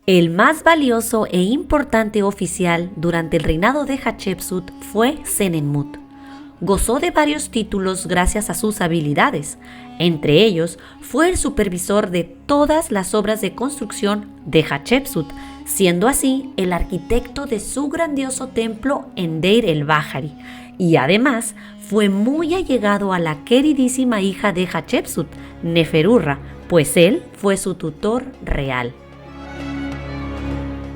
El más valioso e importante oficial durante el reinado de Hatshepsut fue Senenmut. Gozó de varios títulos gracias a sus habilidades. Entre ellos, fue el supervisor de todas las obras de construcción de Hatshepsut, siendo así el arquitecto de su grandioso templo en Deir el-Bahari, y además fue muy allegado a la queridísima hija de Hatshepsut, Neferurra, pues él fue su tutor real.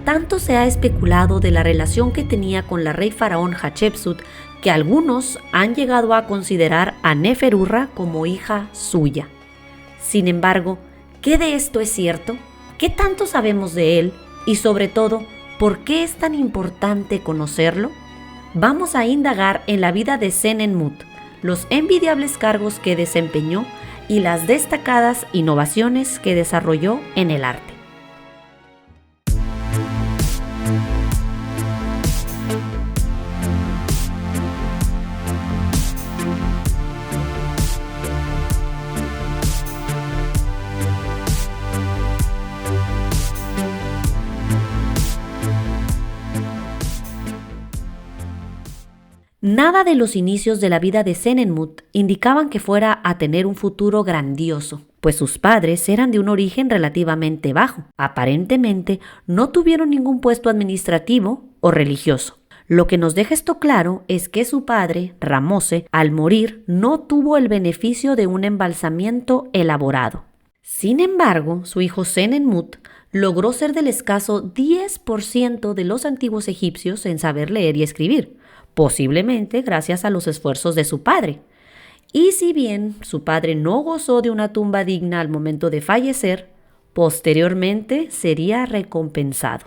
Tanto se ha especulado de la relación que tenía con la rey faraón Hatshepsut que algunos han llegado a considerar a Neferurra como hija suya. Sin embargo, ¿qué de esto es cierto? ¿Qué tanto sabemos de él? Y sobre todo, ¿por qué es tan importante conocerlo? Vamos a indagar en la vida de Senenmut, los envidiables cargos que desempeñó y las destacadas innovaciones que desarrolló en el arte. Nada de los inicios de la vida de Senenmut indicaban que fuera a tener un futuro grandioso, pues sus padres eran de un origen relativamente bajo. Aparentemente, no tuvieron ningún puesto administrativo o religioso. Lo que nos deja esto claro es que su padre, Ramose, al morir, no tuvo el beneficio de un embalsamiento elaborado. Sin embargo, su hijo Senenmut logró ser del escaso 10% de los antiguos egipcios en saber leer y escribir, posiblemente gracias a los esfuerzos de su padre. Y si bien su padre no gozó de una tumba digna al momento de fallecer, posteriormente sería recompensado.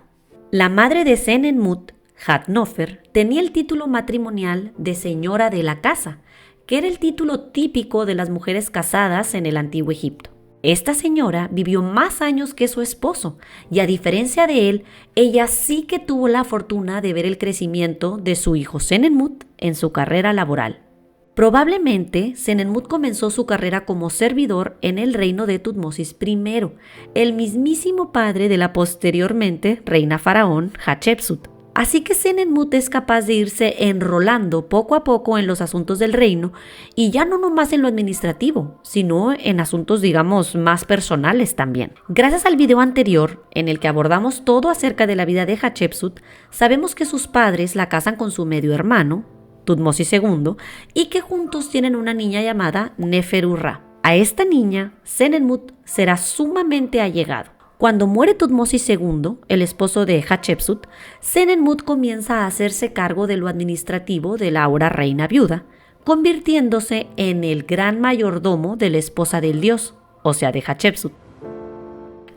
La madre de Senenmut, Hatnofer, tenía el título matrimonial de señora de la casa, que era el título típico de las mujeres casadas en el antiguo Egipto. Esta señora vivió más años que su esposo y a diferencia de él, ella sí que tuvo la fortuna de ver el crecimiento de su hijo Senenmut en su carrera laboral. Probablemente Senenmut comenzó su carrera como servidor en el reino de Tutmosis I, el mismísimo padre de la posteriormente reina faraón Hatshepsut. Así que Senenmut es capaz de irse enrolando poco a poco en los asuntos del reino y ya no nomás en lo administrativo, sino en asuntos digamos más personales también. Gracias al video anterior, en el que abordamos todo acerca de la vida de Hatshepsut, sabemos que sus padres la casan con su medio hermano, Tutmosis II, y que juntos tienen una niña llamada Neferurra. A esta niña, Senenmut será sumamente allegado. Cuando muere Tutmosis II, el esposo de Hatshepsut, Senenmut comienza a hacerse cargo de lo administrativo de la ahora reina viuda, convirtiéndose en el gran mayordomo de la esposa del dios, o sea de Hatshepsut.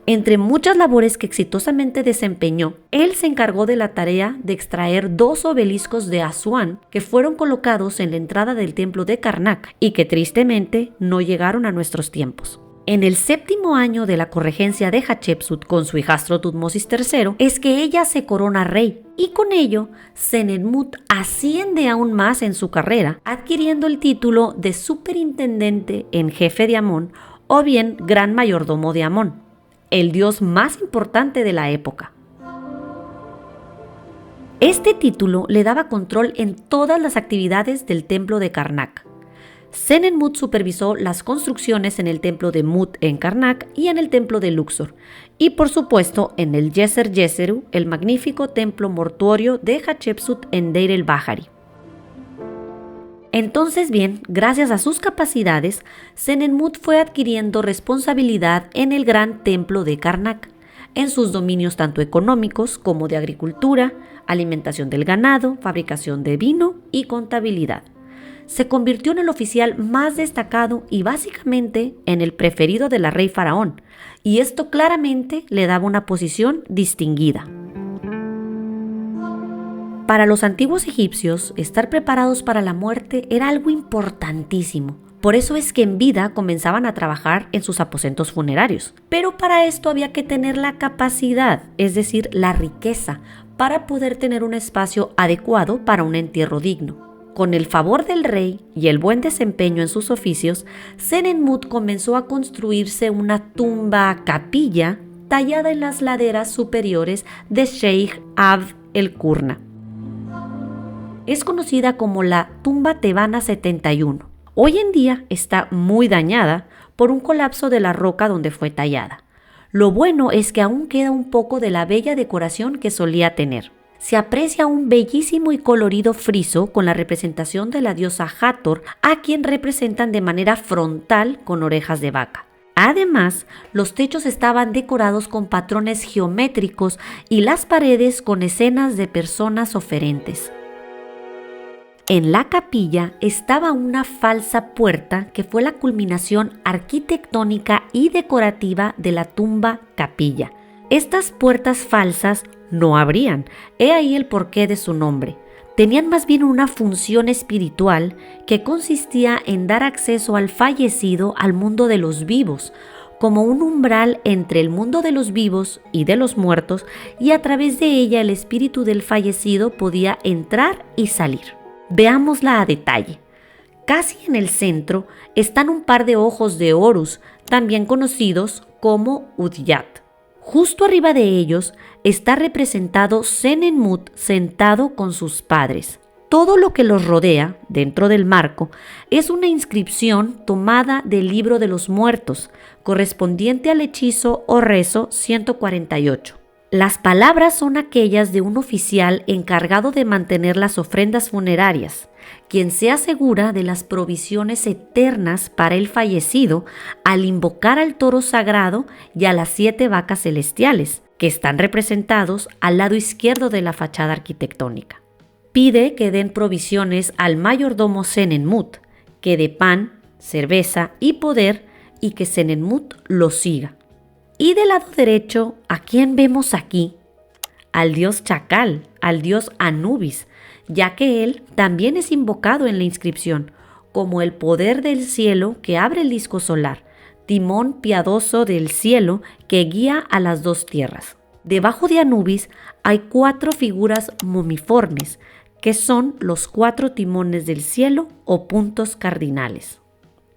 Entre muchas labores que exitosamente desempeñó, él se encargó de la tarea de extraer 2 obeliscos de Asuán que fueron colocados en la entrada del templo de Karnak y que tristemente no llegaron a nuestros tiempos. En el 7º año de la corregencia de Hatshepsut con su hijastro Tutmosis III es que ella se corona rey y con ello Senenmut asciende aún más en su carrera, adquiriendo el título de superintendente en jefe de Amón o bien gran mayordomo de Amón, el dios más importante de la época. Este título le daba control en todas las actividades del templo de Karnak. Senenmut supervisó las construcciones en el templo de Mut en Karnak y en el templo de Luxor, y por supuesto en el Djeser Djeseru, el magnífico templo mortuorio de Hatshepsut en Deir el-Bahari. Entonces bien, gracias a sus capacidades, Senenmut fue adquiriendo responsabilidad en el gran templo de Karnak, en sus dominios tanto económicos como de agricultura, alimentación del ganado, fabricación de vino y contabilidad. Se convirtió en el oficial más destacado y básicamente en el preferido de la rey faraón, y esto claramente le daba una posición distinguida. Para los antiguos egipcios, estar preparados para la muerte era algo importantísimo. Por eso es que en vida comenzaban a trabajar en sus aposentos funerarios. Pero para esto había que tener la capacidad, es decir, la riqueza, para poder tener un espacio adecuado para un entierro digno. Con el favor del rey y el buen desempeño en sus oficios, Senenmut comenzó a construirse una tumba capilla tallada en las laderas superiores de Sheikh Abd el-Qurna. Es conocida como la tumba tebana 71. Hoy en día está muy dañada por un colapso de la roca donde fue tallada. Lo bueno es que aún queda un poco de la bella decoración que solía tener. Se aprecia un bellísimo y colorido friso con la representación de la diosa Hathor, a quien representan de manera frontal con orejas de vaca. Además, los techos estaban decorados con patrones geométricos y las paredes con escenas de personas oferentes. En la capilla estaba una falsa puerta que fue la culminación arquitectónica y decorativa de la tumba capilla. Estas puertas falsas no abrían, he ahí el porqué de su nombre. Tenían más bien una función espiritual que consistía en dar acceso al fallecido al mundo de los vivos, como un umbral entre el mundo de los vivos y de los muertos, y a través de ella el espíritu del fallecido podía entrar y salir. Veámosla a detalle. Casi en el centro están un par de ojos de Horus, también conocidos como Udyat. Justo arriba de ellos está representado Senenmut sentado con sus padres. Todo lo que los rodea, dentro del marco, es una inscripción tomada del libro de los muertos, correspondiente al hechizo o rezo 148. Las palabras son aquellas de un oficial encargado de mantener las ofrendas funerarias, quien se asegura de las provisiones eternas para el fallecido al invocar al toro sagrado y a las 7 vacas celestiales, que están representados al lado izquierdo de la fachada arquitectónica. Pide que den provisiones al mayordomo Senenmut, que dé pan, cerveza y poder, y que Senenmut lo siga. Y del lado derecho, ¿a quién vemos aquí? Al dios Chacal, al dios Anubis, ya que él también es invocado en la inscripción, como el poder del cielo que abre el disco solar, timón piadoso del cielo que guía a las 2 tierras. Debajo de Anubis hay 4 figuras momiformes, que son los 4 timones del cielo o puntos cardinales.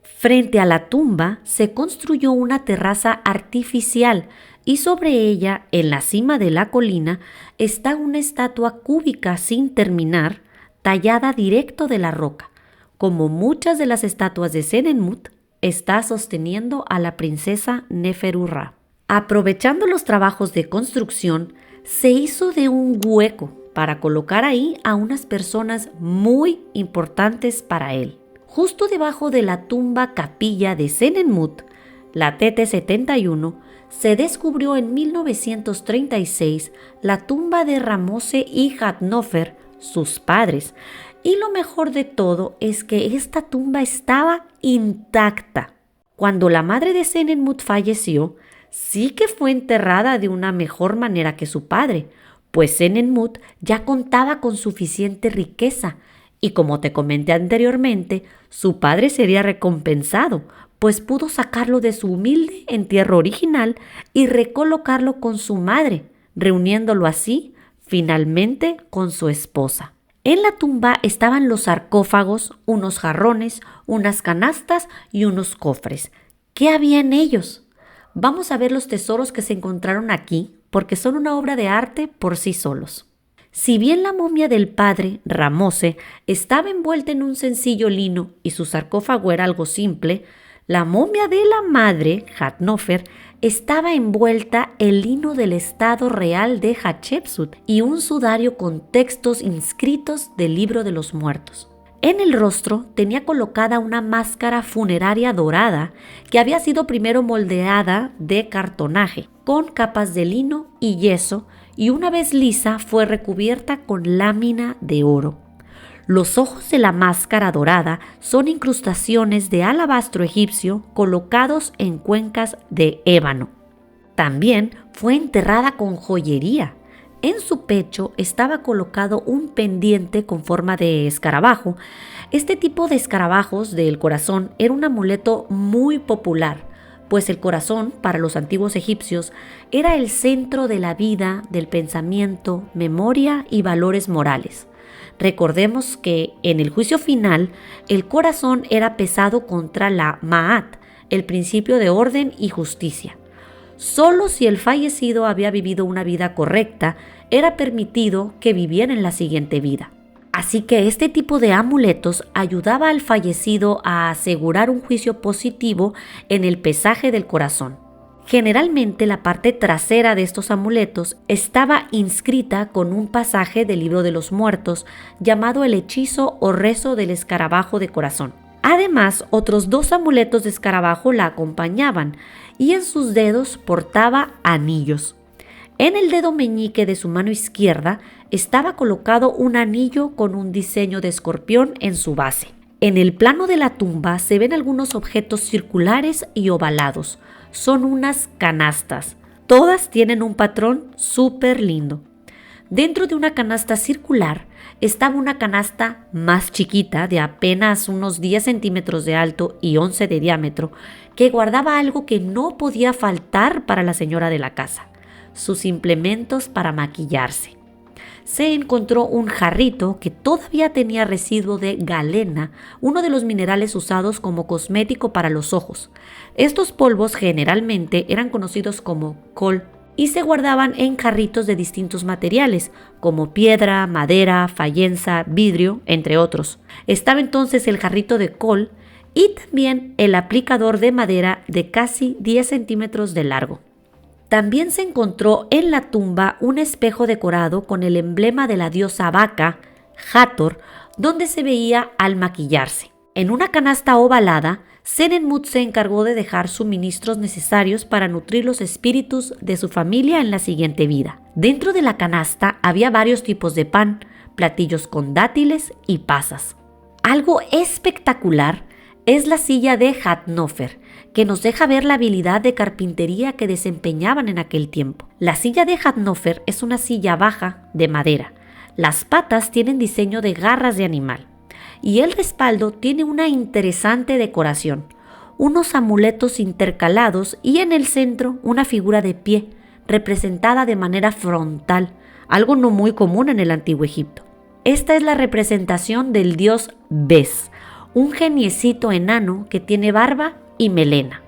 Frente a la tumba se construyó una terraza artificial y sobre ella, en la cima de la colina, está una estatua cúbica sin terminar, tallada directo de la roca. Como muchas de las estatuas de Senenmut, está sosteniendo a la princesa Neferurra. Aprovechando los trabajos de construcción, se hizo de un hueco para colocar ahí a unas personas muy importantes para él. Justo debajo de la tumba capilla de Senenmut, la TT-71, se descubrió en 1936 la tumba de Ramose y Hatnofer, sus padres, y lo mejor de todo es que esta tumba estaba intacta. Cuando la madre de Senenmut falleció, sí que fue enterrada de una mejor manera que su padre, pues Senenmut ya contaba con suficiente riqueza, y como te comenté anteriormente, su padre sería recompensado, pues pudo sacarlo de su humilde entierro original y recolocarlo con su madre, reuniéndolo así finalmente con su esposa. En la tumba estaban los sarcófagos, unos jarrones, unas canastas y unos cofres. ¿Qué había en ellos? Vamos a ver los tesoros que se encontraron aquí, porque son una obra de arte por sí solos. Si bien la momia del padre, Ramose, estaba envuelta en un sencillo lino y su sarcófago era algo simple, la momia de la madre, Hatnofer, estaba envuelta en lino del estado real de Hatshepsut y un sudario con textos inscritos del libro de los muertos. En el rostro tenía colocada una máscara funeraria dorada que había sido primero moldeada de cartonaje, con capas de lino y yeso, y una vez lisa fue recubierta con lámina de oro. Los ojos de la máscara dorada son incrustaciones de alabastro egipcio colocados en cuencas de ébano. También fue enterrada con joyería. En su pecho estaba colocado un pendiente con forma de escarabajo. Este tipo de escarabajos del corazón era un amuleto muy popular, pues el corazón, para los antiguos egipcios, era el centro de la vida, del pensamiento, memoria y valores morales. Recordemos que en el juicio final, el corazón era pesado contra la Ma'at, el principio de orden y justicia. Solo si el fallecido había vivido una vida correcta, era permitido que viviera en la siguiente vida. Así que este tipo de amuletos ayudaba al fallecido a asegurar un juicio positivo en el pesaje del corazón. Generalmente la parte trasera de estos amuletos estaba inscrita con un pasaje del libro de los muertos llamado el hechizo o rezo del escarabajo de corazón. Además, otros 2 amuletos de escarabajo la acompañaban y en sus dedos portaba anillos. En el dedo meñique de su mano izquierda estaba colocado un anillo con un diseño de escorpión en su base. En el plano de la tumba se ven algunos objetos circulares y ovalados. Son unas canastas. Todas tienen un patrón súper lindo. Dentro de una canasta circular estaba una canasta más chiquita de apenas unos 10 centímetros de alto y 11 de diámetro que guardaba algo que no podía faltar para la señora de la casa: sus implementos para maquillarse. Se encontró un jarrito que todavía tenía residuo de galena, uno de los minerales usados como cosmético para los ojos. Estos polvos generalmente eran conocidos como col y se guardaban en jarritos de distintos materiales, como piedra, madera, fayenza, vidrio, entre otros. Estaba entonces el jarrito de col y también el aplicador de madera de casi 10 centímetros de largo. También se encontró en la tumba un espejo decorado con el emblema de la diosa vaca, Hathor, donde se veía al maquillarse. En una canasta ovalada, Senenmut se encargó de dejar suministros necesarios para nutrir los espíritus de su familia en la siguiente vida. Dentro de la canasta había varios tipos de pan, platillos con dátiles y pasas. Algo espectacular es la silla de Hatnofer, que nos deja ver la habilidad de carpintería que desempeñaban en aquel tiempo. La silla de Hatnofer es una silla baja de madera. Las patas tienen diseño de garras de animal y el respaldo tiene una interesante decoración, unos amuletos intercalados y en el centro una figura de pie, representada de manera frontal, algo no muy común en el Antiguo Egipto. Esta es la representación del dios Bes, un geniecito enano que tiene barba y melena.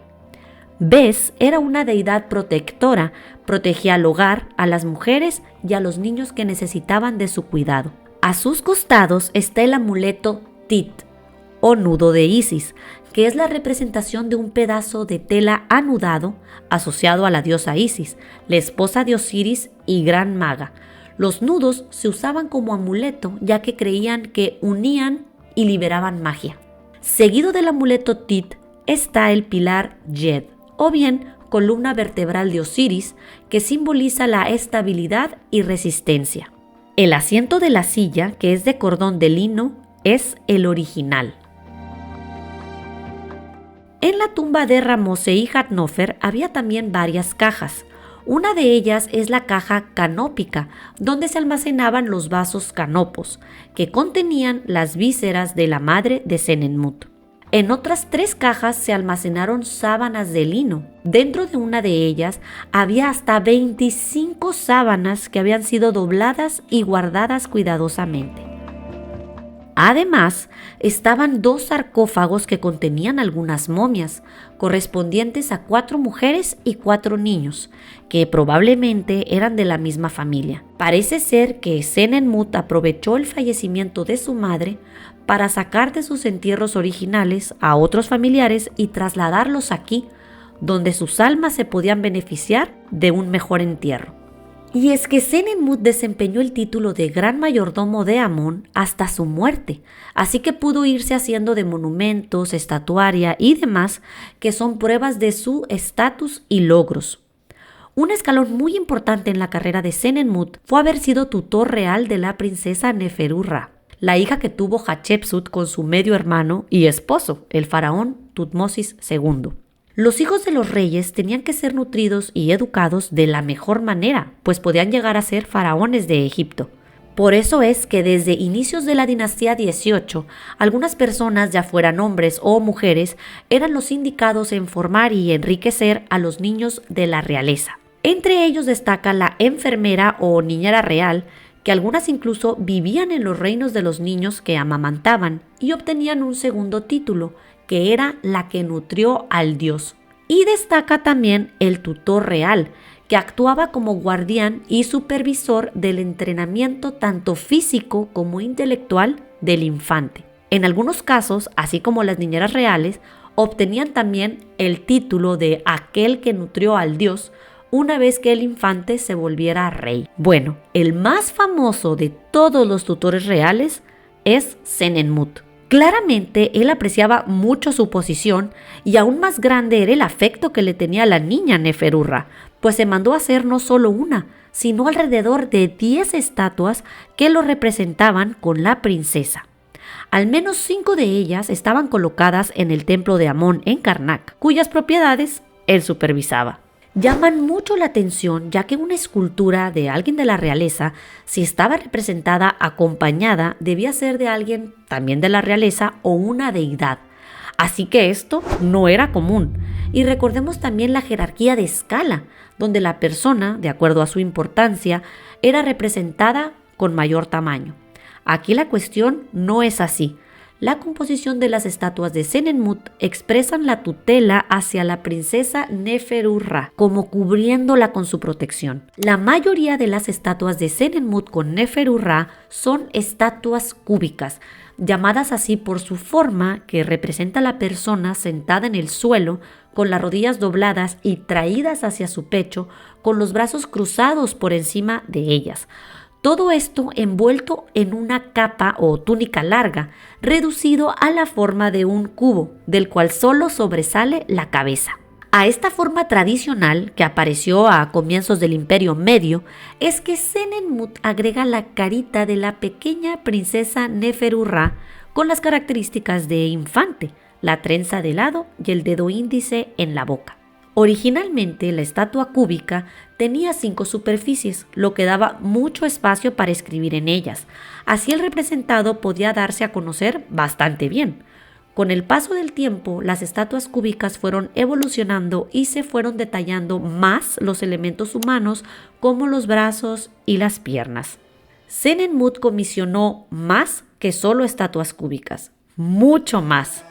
Bes era una deidad protectora, protegía al hogar, a las mujeres y a los niños que necesitaban de su cuidado. A sus costados está el amuleto Tit, o nudo de Isis, que es la representación de un pedazo de tela anudado asociado a la diosa Isis, la esposa de Osiris y gran maga. Los nudos se usaban como amuleto ya que creían que unían y liberaban magia. Seguido del amuleto Tit está el pilar Yed, o bien columna vertebral de Osiris, que simboliza la estabilidad y resistencia. El asiento de la silla, que es de cordón de lino, es el original. En la tumba de Ramosei Hatnofer había también varias cajas. Una de ellas es la caja canópica, donde se almacenaban los vasos canopos, que contenían las vísceras de la madre de Senenmut. En otras 3 cajas se almacenaron sábanas de lino. Dentro de una de ellas había hasta 25 sábanas que habían sido dobladas y guardadas cuidadosamente. Además, estaban 2 sarcófagos que contenían algunas momias, correspondientes a 4 mujeres y 4 niños, que probablemente eran de la misma familia. Parece ser que Senenmut aprovechó el fallecimiento de su madre para sacar de sus entierros originales a otros familiares y trasladarlos aquí, donde sus almas se podían beneficiar de un mejor entierro. Y es que Senenmut desempeñó el título de gran mayordomo de Amón hasta su muerte, así que pudo irse haciendo de monumentos, estatuaria y demás que son pruebas de su estatus y logros. Un escalón muy importante en la carrera de Senenmut fue haber sido tutor real de la princesa Neferu-Ra, la hija que tuvo Hatshepsut con su medio hermano y esposo, el faraón Tutmosis II. Los hijos de los reyes tenían que ser nutridos y educados de la mejor manera, pues podían llegar a ser faraones de Egipto. Por eso es que desde inicios de la dinastía 18, algunas personas, ya fueran hombres o mujeres, eran los indicados en formar y enriquecer a los niños de la realeza. Entre ellos destaca la enfermera o niñera real, que algunas incluso vivían en los reinos de los niños que amamantaban y obtenían un segundo título, que era la que nutrió al dios. Y destaca también el tutor real, que actuaba como guardián y supervisor del entrenamiento tanto físico como intelectual del infante. En algunos casos, así como las niñeras reales, obtenían también el título de aquel que nutrió al dios una vez que el infante se volviera rey. Bueno, el más famoso de todos los tutores reales es Senenmut. Claramente él apreciaba mucho su posición y aún más grande era el afecto que le tenía a la niña Neferurra, pues se mandó a hacer no solo una, sino alrededor de 10 estatuas que lo representaban con la princesa. Al menos 5 de ellas estaban colocadas en el templo de Amón en Karnak, cuyas propiedades él supervisaba. Llaman mucho la atención ya que una escultura de alguien de la realeza, si estaba representada acompañada, debía ser de alguien también de la realeza o una deidad. Así que esto no era común. Y recordemos también la jerarquía de escala, donde la persona, de acuerdo a su importancia, era representada con mayor tamaño. Aquí la cuestión no es así. La composición de las estatuas de Senenmut expresan la tutela hacia la princesa Neferurra, como cubriéndola con su protección. La mayoría de las estatuas de Senenmut con Neferurra son estatuas cúbicas, llamadas así por su forma que representa a la persona sentada en el suelo, con las rodillas dobladas y traídas hacia su pecho, con los brazos cruzados por encima de ellas. Todo esto envuelto en una capa o túnica larga, reducido a la forma de un cubo, del cual solo sobresale la cabeza. A esta forma tradicional, que apareció a comienzos del Imperio Medio, es que Senenmut agrega la carita de la pequeña princesa Neferurra con las características de infante, la trenza de lado y el dedo índice en la boca. Originalmente, la estatua cúbica tenía 5 superficies, lo que daba mucho espacio para escribir en ellas. Así el representado podía darse a conocer bastante bien. Con el paso del tiempo, las estatuas cúbicas fueron evolucionando y se fueron detallando más los elementos humanos como los brazos y las piernas. Senenmut comisionó más que solo estatuas cúbicas, mucho más.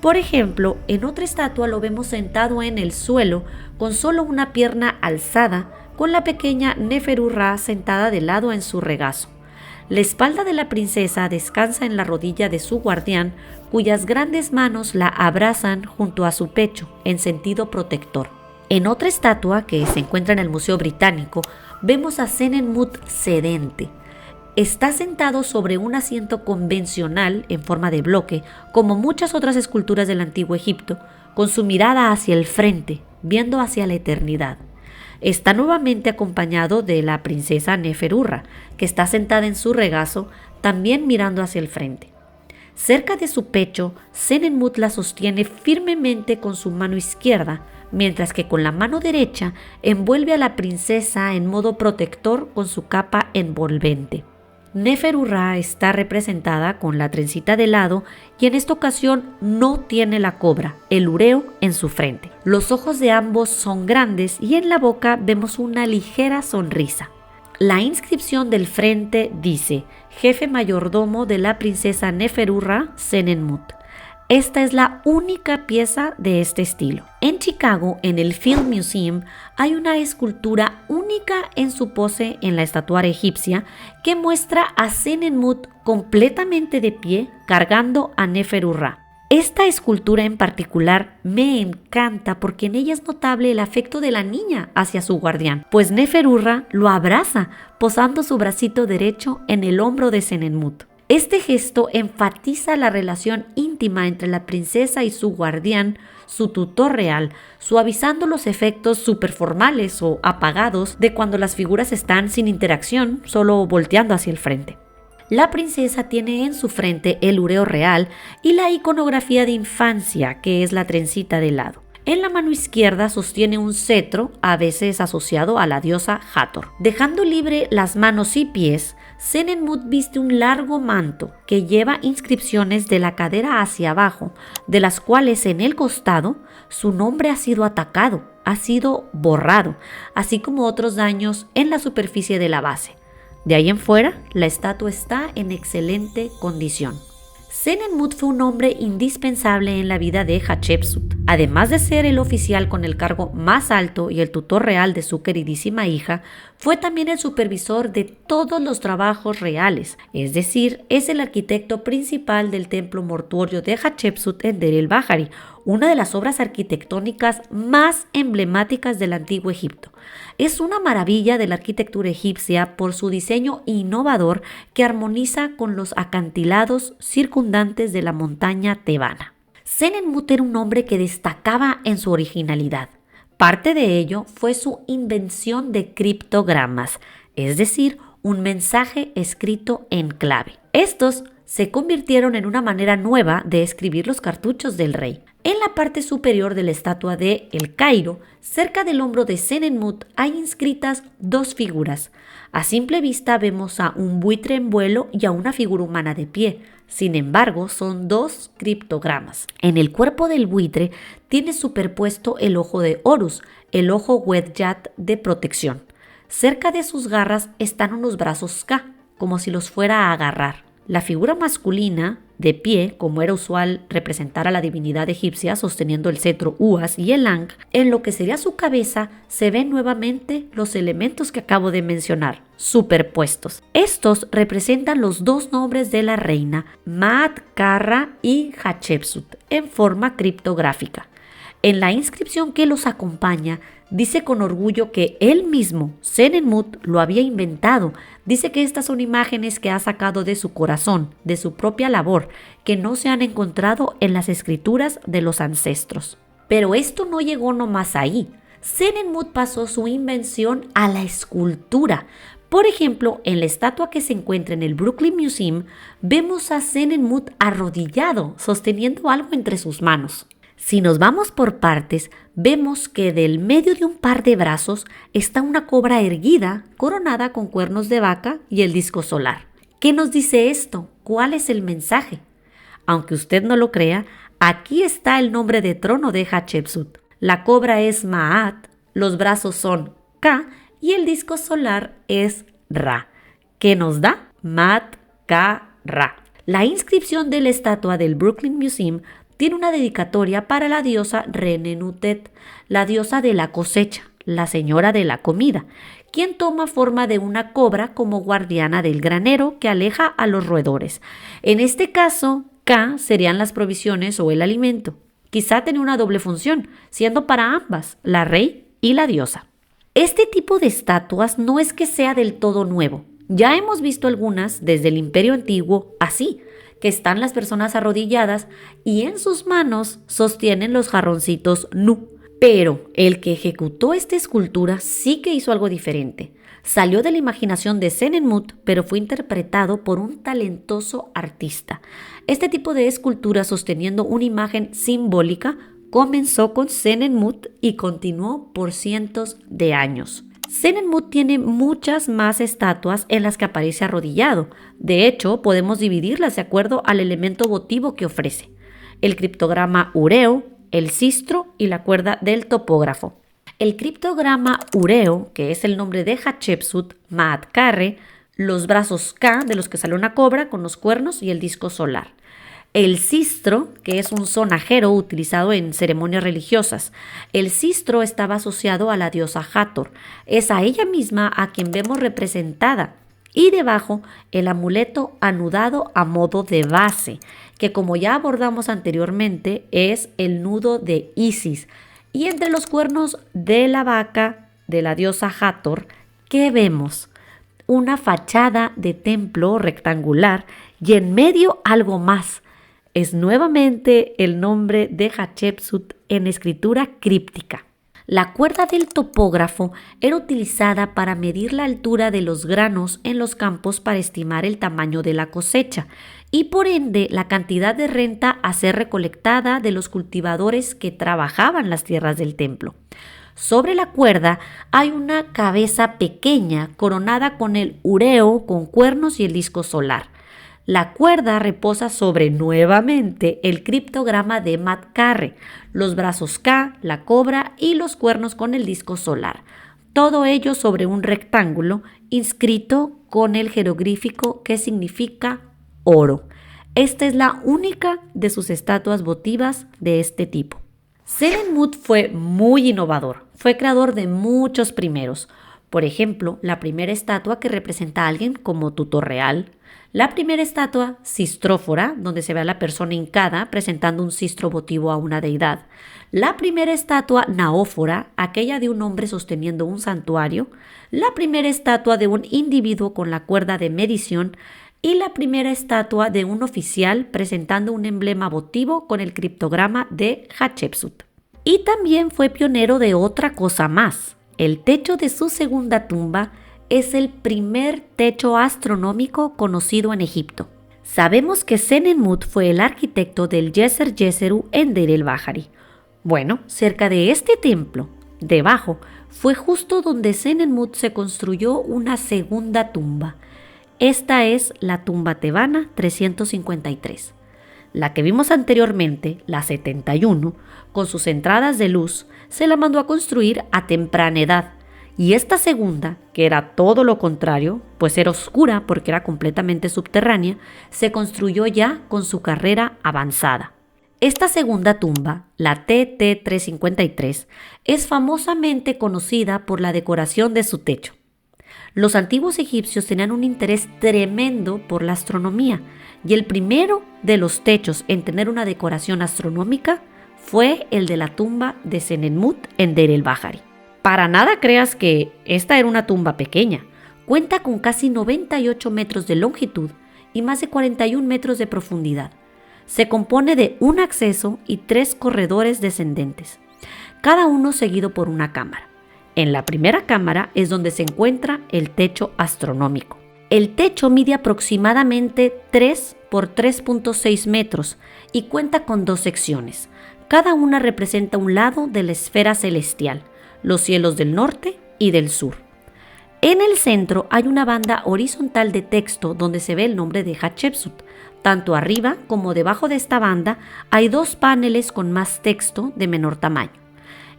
Por ejemplo, en otra estatua lo vemos sentado en el suelo con solo una pierna alzada, con la pequeña Neferurra sentada de lado en su regazo. La espalda de la princesa descansa en la rodilla de su guardián, cuyas grandes manos la abrazan junto a su pecho en sentido protector. En otra estatua que se encuentra en el Museo Británico, vemos a Senenmut sedente. Está sentado sobre un asiento convencional en forma de bloque, como muchas otras esculturas del antiguo Egipto, con su mirada hacia el frente, viendo hacia la eternidad. Está nuevamente acompañado de la princesa Neferurra, que está sentada en su regazo, también mirando hacia el frente. Cerca de su pecho, Senenmut la sostiene firmemente con su mano izquierda, mientras que con la mano derecha envuelve a la princesa en modo protector con su capa envolvente. Neferurra está representada con la trencita de lado y en esta ocasión no tiene la cobra, el ureo, en su frente. Los ojos de ambos son grandes y en la boca vemos una ligera sonrisa. La inscripción del frente dice: Jefe mayordomo de la princesa Neferurra, Senenmut. Esta es la única pieza de este estilo. En Chicago, en el Field Museum, hay una escultura única en su pose en la estatuaria egipcia que muestra a Senenmut completamente de pie cargando a Neferurra. Esta escultura en particular me encanta porque en ella es notable el afecto de la niña hacia su guardián, pues Neferurra lo abraza posando su bracito derecho en el hombro de Senenmut. Este gesto enfatiza la relación íntima entre la princesa y su guardián, su tutor real, suavizando los efectos superformales o apagados de cuando las figuras están sin interacción, solo volteando hacia el frente. La princesa tiene en su frente el ureo real y la iconografía de infancia, que es la trencita de lado. En la mano izquierda sostiene un cetro, a veces asociado a la diosa Hathor. Dejando libre las manos y pies, Senenmut viste un largo manto que lleva inscripciones de la cadera hacia abajo, de las cuales en el costado su nombre ha sido atacado, ha sido borrado, así como otros daños en la superficie de la base. De ahí en fuera, la estatua está en excelente condición. Senenmut fue un hombre indispensable en la vida de Hatshepsut. Además de ser el oficial con el cargo más alto y el tutor real de su queridísima hija, fue también el supervisor de todos los trabajos reales, es decir, es el arquitecto principal del templo mortuorio de Hatshepsut en Deir el-Bahari, una de las obras arquitectónicas más emblemáticas del antiguo Egipto. Es una maravilla de la arquitectura egipcia por su diseño innovador que armoniza con los acantilados circundantes de la montaña tebana. Senenmut era un hombre que destacaba en su originalidad. Parte de ello fue su invención de criptogramas, es decir, un mensaje escrito en clave. Estos se convirtieron en una manera nueva de escribir los cartuchos del rey. En la parte superior de la estatua de El Cairo, cerca del hombro de Senenmut, hay inscritas dos figuras. A simple vista vemos a un buitre en vuelo y a una figura humana de pie. Sin embargo, son dos criptogramas. En el cuerpo del buitre tiene superpuesto el ojo de Horus, el ojo Wedjat de protección. Cerca de sus garras están unos brazos Ka, como si los fuera a agarrar. La figura masculina, de pie, como era usual representar a la divinidad egipcia sosteniendo el cetro Uas y el Ankh, en lo que sería su cabeza se ven nuevamente los elementos que acabo de mencionar, superpuestos. Estos representan los dos nombres de la reina, Maat-Karra y Hatshepsut, en forma criptográfica. En la inscripción que los acompaña, dice con orgullo que él mismo, Senenmut, lo había inventado. Dice que estas son imágenes que ha sacado de su corazón, de su propia labor, que no se han encontrado en las escrituras de los ancestros. Pero esto no llegó nomás ahí. Senenmut pasó su invención a la escultura. Por ejemplo, en la estatua que se encuentra en el Brooklyn Museum, vemos a Senenmut arrodillado, sosteniendo algo entre sus manos. Si nos vamos por partes, vemos que del medio de un par de brazos está una cobra erguida, coronada con cuernos de vaca y el disco solar. ¿Qué nos dice esto? ¿Cuál es el mensaje? Aunque usted no lo crea, aquí está el nombre de trono de Hatshepsut. La cobra es Maat, los brazos son Ka y el disco solar es Ra. ¿Qué nos da? Maat-Ka-Ra. La inscripción de la estatua del Brooklyn Museum tiene una dedicatoria para la diosa Renenutet, la diosa de la cosecha, la señora de la comida, quien toma forma de una cobra como guardiana del granero que aleja a los roedores. En este caso, Ka serían las provisiones o el alimento. Quizá tenía una doble función, siendo para ambas, la rey y la diosa. Este tipo de estatuas no es que sea del todo nuevo. Ya hemos visto algunas desde el Imperio Antiguo así, que están las personas arrodilladas y en sus manos sostienen los jarroncitos Nu. Pero el que ejecutó esta escultura sí que hizo algo diferente. Salió de la imaginación de Senenmut, pero fue interpretado por un talentoso artista. Este tipo de escultura sosteniendo una imagen simbólica comenzó con Senenmut y continuó por cientos de años. Senenmut tiene muchas más estatuas en las que aparece arrodillado. De hecho, podemos dividirlas de acuerdo al elemento votivo que ofrece: el criptograma Ureo, el sistro y la cuerda del topógrafo. El criptograma Ureo, que es el nombre de Hatshepsut, Maat-Karre, los brazos Ka, de los que sale una cobra con los cuernos y el disco solar. El sistro, que es un sonajero utilizado en ceremonias religiosas. El sistro estaba asociado a la diosa Hathor. Es a ella misma a quien vemos representada. Y debajo, el amuleto anudado a modo de base, que como ya abordamos anteriormente, es el nudo de Isis. Y entre los cuernos de la vaca de la diosa Hathor, ¿qué vemos? Una fachada de templo rectangular y en medio algo más. Es nuevamente el nombre de Hatshepsut en escritura críptica. La cuerda del topógrafo era utilizada para medir la altura de los granos en los campos para estimar el tamaño de la cosecha y por ende la cantidad de renta a ser recolectada de los cultivadores que trabajaban las tierras del templo. Sobre la cuerda hay una cabeza pequeña coronada con el ureo con cuernos y el disco solar. La cuerda reposa sobre nuevamente el criptograma de Maat-Karre, los brazos Ka, la cobra y los cuernos con el disco solar. Todo ello sobre un rectángulo inscrito con el jeroglífico que significa oro. Esta es la única de sus estatuas votivas de este tipo. Senenmut fue muy innovador, fue creador de muchos primeros. Por ejemplo, la primera estatua que representa a alguien como tutor real, la primera estatua sistrófora, donde se ve a la persona hincada presentando un sistro votivo a una deidad, la primera estatua naófora, aquella de un hombre sosteniendo un santuario, la primera estatua de un individuo con la cuerda de medición y la primera estatua de un oficial presentando un emblema votivo con el criptograma de Hatshepsut. Y también fue pionero de otra cosa más. El techo de su segunda tumba es el primer techo astronómico conocido en Egipto. Sabemos que Senenmut fue el arquitecto del Djeser Djeseru en Deir el-Bahari. Bueno, cerca de este templo, debajo, fue justo donde Senenmut se construyó una segunda tumba. Esta es la tumba tebana 353. La que vimos anteriormente, la 71, con sus entradas de luz, se la mandó a construir a temprana edad. Y esta segunda, que era todo lo contrario, pues era oscura porque era completamente subterránea, se construyó ya con su carrera avanzada. Esta segunda tumba, la TT353, es famosamente conocida por la decoración de su techo. Los antiguos egipcios tenían un interés tremendo por la astronomía y el primero de los techos en tener una decoración astronómica fue el de la tumba de Senenmut en Deir el-Bahari. Para nada creas que esta era una tumba pequeña. Cuenta con casi 98 metros de longitud y más de 41 metros de profundidad. Se compone de un acceso y 3 corredores descendentes, cada uno seguido por una cámara. En la primera cámara es donde se encuentra el techo astronómico. El techo mide aproximadamente 3 por 3.6 metros y cuenta con 2 secciones. Cada una representa un lado de la esfera celestial, los cielos del norte y del sur. En el centro hay una banda horizontal de texto donde se ve el nombre de Hatshepsut. Tanto arriba como debajo de esta banda hay 2 paneles con más texto de menor tamaño.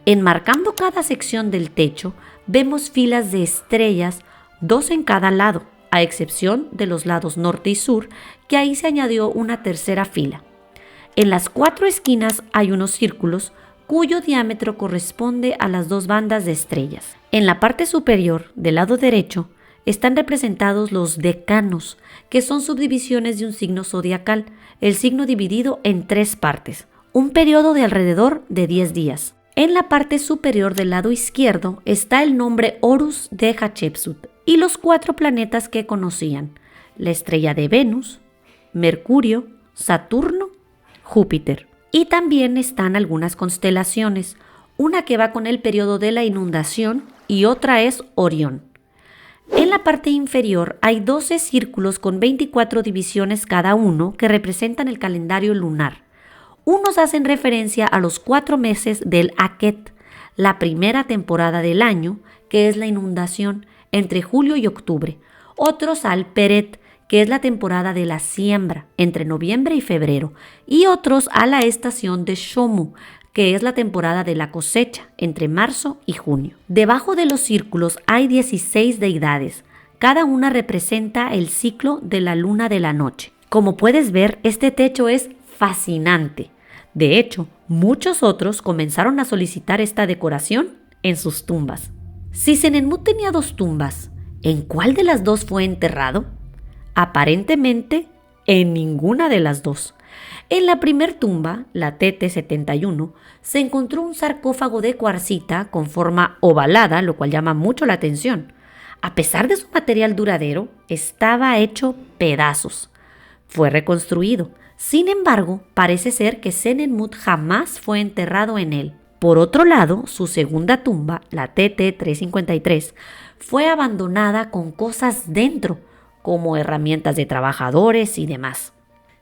Enmarcando cada sección del techo, vemos filas de estrellas, 2 en cada lado, a excepción de los lados norte y sur, que ahí se añadió una tercera fila. En las 4 esquinas hay unos círculos, cuyo diámetro corresponde a las 2 bandas de estrellas. En la parte superior, del lado derecho, están representados los decanos, que son subdivisiones de un signo zodiacal, el signo dividido en 3 partes, un periodo de alrededor de 10 días. En la parte superior del lado izquierdo está el nombre Horus de Hatshepsut y los 4 planetas que conocían, la estrella de Venus, Mercurio, Saturno, Júpiter. Y también están algunas constelaciones, una que va con el periodo de la inundación y otra es Orión. En la parte inferior hay 12 círculos con 24 divisiones cada uno que representan el calendario lunar. Unos hacen referencia a los 4 meses del Aket, la primera temporada del año, que es la inundación, entre julio y octubre. Otros al Peret, que es la temporada de la siembra, entre noviembre y febrero, y otros a la estación de Shomu, que es la temporada de la cosecha, entre marzo y junio. Debajo de los círculos hay 16 deidades, cada una representa el ciclo de la luna de la noche. Como puedes ver, este techo es fascinante. De hecho, muchos otros comenzaron a solicitar esta decoración en sus tumbas. Si Senenmut tenía 2 tumbas, ¿en cuál de las 2 fue enterrado? Aparentemente, en ninguna de las 2. En la primer tumba, la TT71, se encontró un sarcófago de cuarcita con forma ovalada, lo cual llama mucho la atención. A pesar de su material duradero, estaba hecho pedazos. Fue reconstruido. Sin embargo, parece ser que Senenmut jamás fue enterrado en él. Por otro lado, su segunda tumba, la TT353, fue abandonada con cosas dentro, como herramientas de trabajadores y demás.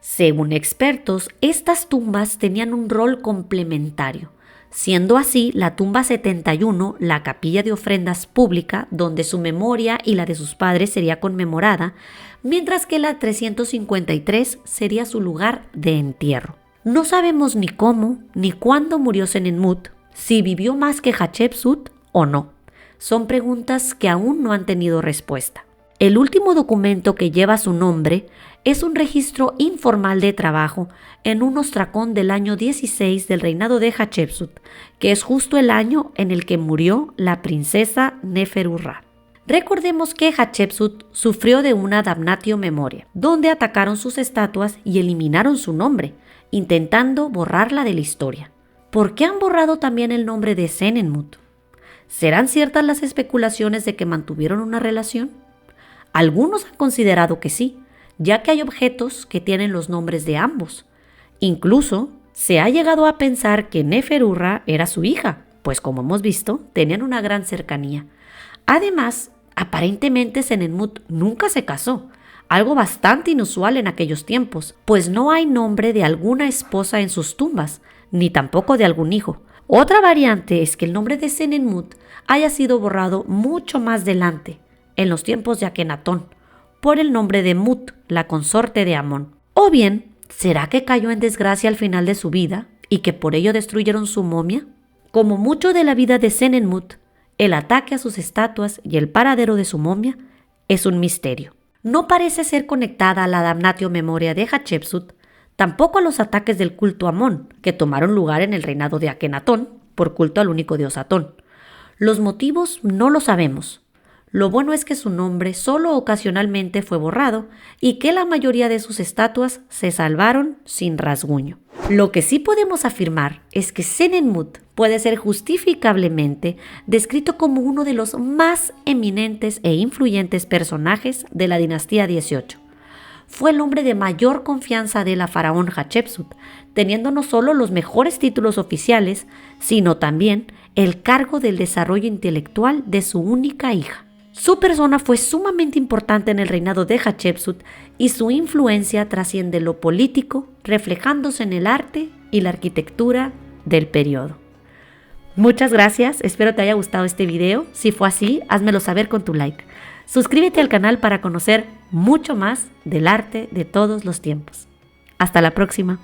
Según expertos, estas tumbas tenían un rol complementario, siendo así la tumba 71 la capilla de ofrendas pública donde su memoria y la de sus padres sería conmemorada, mientras que la 353 sería su lugar de entierro. No sabemos ni cómo ni cuándo murió Senenmut, si vivió más que Hatshepsut o no. Son preguntas que aún no han tenido respuesta. El último documento que lleva su nombre es un registro informal de trabajo en un ostracón del año 16 del reinado de Hatshepsut, que es justo el año en el que murió la princesa Neferurra. Recordemos que Hatshepsut sufrió de una damnatio memoria, donde atacaron sus estatuas y eliminaron su nombre, intentando borrarla de la historia. ¿Por qué han borrado también el nombre de Senenmut? ¿Serán ciertas las especulaciones de que mantuvieron una relación? Algunos han considerado que sí, ya que hay objetos que tienen los nombres de ambos. Incluso se ha llegado a pensar que Neferurra era su hija, pues como hemos visto, tenían una gran cercanía. Además, aparentemente Senenmut nunca se casó, algo bastante inusual en aquellos tiempos, pues no hay nombre de alguna esposa en sus tumbas, ni tampoco de algún hijo. Otra variante es que el nombre de Senenmut haya sido borrado mucho más adelante, en los tiempos de Akenatón, por el nombre de Mut, la consorte de Amón. O bien, ¿será que cayó en desgracia al final de su vida y que por ello destruyeron su momia? Como mucho de la vida de Senenmut, el ataque a sus estatuas y el paradero de su momia es un misterio. No parece ser conectada a la damnatio memoria de Hatshepsut, tampoco a los ataques del culto Amón, que tomaron lugar en el reinado de Akenatón por culto al único dios Atón. Los motivos no lo sabemos. Lo bueno es que su nombre solo ocasionalmente fue borrado y que la mayoría de sus estatuas se salvaron sin rasguño. Lo que sí podemos afirmar es que Senenmut puede ser justificablemente descrito como uno de los más eminentes e influyentes personajes de la dinastía 18. Fue el hombre de mayor confianza de la faraón Hatshepsut, teniendo no solo los mejores títulos oficiales, sino también el cargo del desarrollo intelectual de su única hija. Su persona fue sumamente importante en el reinado de Hatshepsut y su influencia trasciende lo político, reflejándose en el arte y la arquitectura del periodo. Muchas gracias, espero te haya gustado este video. Si fue así, házmelo saber con tu like. Suscríbete al canal para conocer mucho más del arte de todos los tiempos. Hasta la próxima.